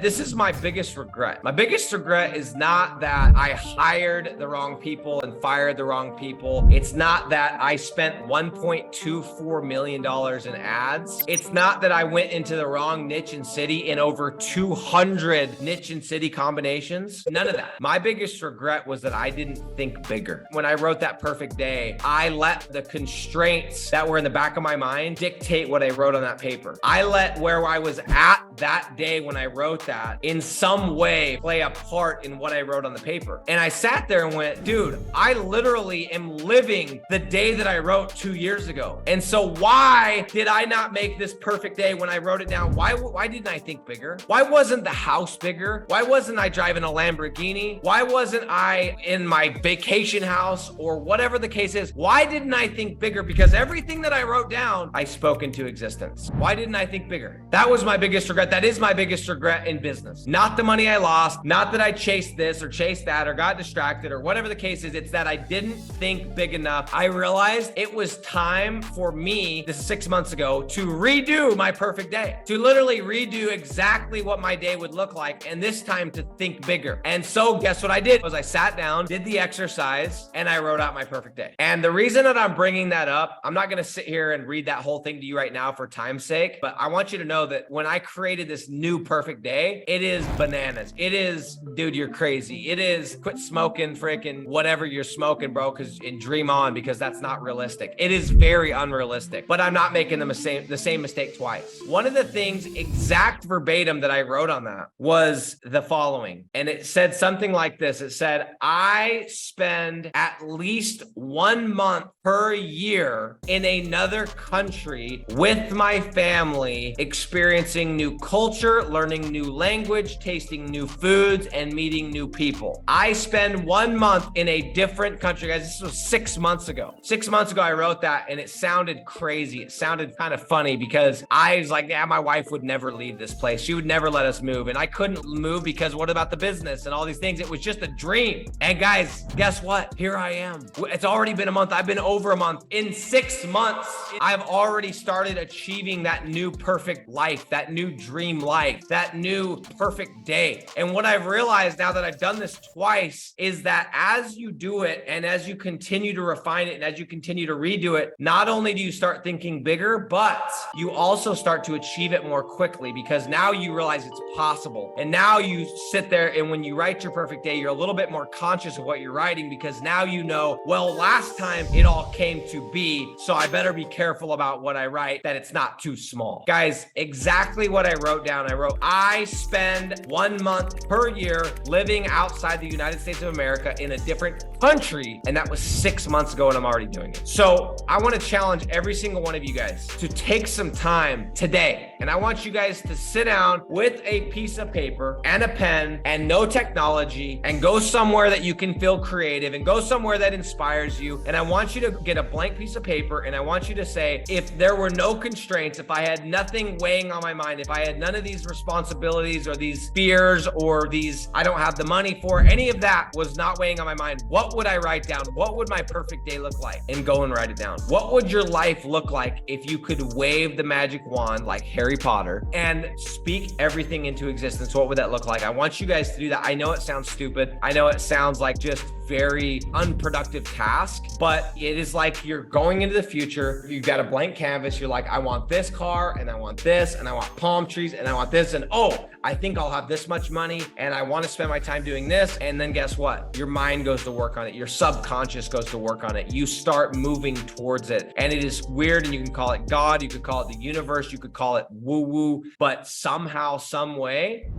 This is my biggest regret. My biggest regret is not that I hired the wrong people and fired the wrong people. It's not that I spent $1.24 million in ads. It's not that I went into the wrong niche and city in over 200 niche and city combinations. None of that. My biggest regret was that I didn't think bigger. When I wrote that perfect day, I let the constraints that were in the back of my mind dictate what I wrote on that paper. I let where I was at that day when I wrote that in some way play a part in what I wrote on the paper. And I sat there and went, dude, I literally am living the day that I wrote 2 years ago. And so why did I not make this perfect day when I wrote it down? Why didn't I think bigger? Why wasn't the house bigger? Why wasn't I driving a Lamborghini? Why wasn't I in my vacation house or whatever the case is? Why didn't I think bigger? Because everything that I wrote down, I spoke into existence. Why didn't I think bigger? That was my biggest regret. That is my biggest regret in business. Not the money I lost, not that I chased this or chased that or got distracted or whatever the case is. It's that I didn't think big enough. I realized it was time for me, this is 6 months ago, to redo my perfect day, to literally redo exactly what my day would look like. And this time to think bigger. And so guess what I did was I sat down, did the exercise, and I wrote out my perfect day. And the reason that I'm bringing that up, I'm not going to sit here and read that whole thing to you right now for time's sake, but I want you to know that when I created this new perfect day, it is bananas. It is, dude, you're crazy. It is quit smoking freaking whatever you're smoking, bro, and dream on, because that's not realistic. It is very unrealistic, but I'm not making the same mistake twice. One of the things exact verbatim that I wrote on that was the following. And it said something like this. It said, I spend at least 1 month per year in another country with my family, experiencing new culture, learning new language, tasting new foods, and meeting new people. I spend 1 month in a different country. Guys, this was 6 months ago. 6 months ago, I wrote that and it sounded crazy. It sounded kind of funny because I was like, yeah, my wife would never leave this place. She would never let us move. And I couldn't move because what about the business and all these things? It was just a dream. And guys, guess what? Here I am. It's already been a month. I've been over a month. In 6 months, I've already started achieving that new perfect life, that new dream life, that new perfect day. And what I've realized now that I've done this twice is that as you do it and as you continue to refine it and as you continue to redo it, not only do you start thinking bigger, but you also start to achieve it more quickly because now you realize it's possible. And now you sit there and when you write your perfect day, you're a little bit more conscious of what you're writing because now you know, well, last time it all came to be, so I better be careful about what I write, that it's not too small. Guys, exactly what I wrote down. I wrote, I spend 1 month per year living outside the United States of America in a different country. And that was 6 months ago and I'm already doing it. So I want to challenge every single one of you guys to take some time today. And I want you guys to sit down with a piece of paper and a pen and no technology and go somewhere that you can feel creative and go somewhere that inspires you. And I want you to get a blank piece of paper and I want you to say, if there were no constraints, if I had nothing weighing on my mind, if I had none of these responsibilities or these fears or these, I don't have the money for, any of that was not weighing on my mind, what would I write down? What would my perfect day look like? And go and write it down. What would your life look like if you could wave the magic wand like Harry Potter and speak everything into existence? What would that look like? I want you guys to do that. I know it sounds stupid. I know it sounds like just very unproductive task, but it is like you're going into the future. You've got a blank canvas. You're like, I want this car and I want this and I want palm trees and I want this. And oh, I think I'll have this much money and I want to spend my time doing this. And then guess what? Your mind goes to work on it. Your subconscious goes to work on it. You start moving towards it. And it is weird. And you can call it God. You could call it the universe. You could call it woo woo, but somehow, some way,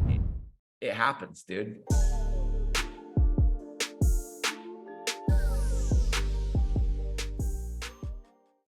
it happens, dude.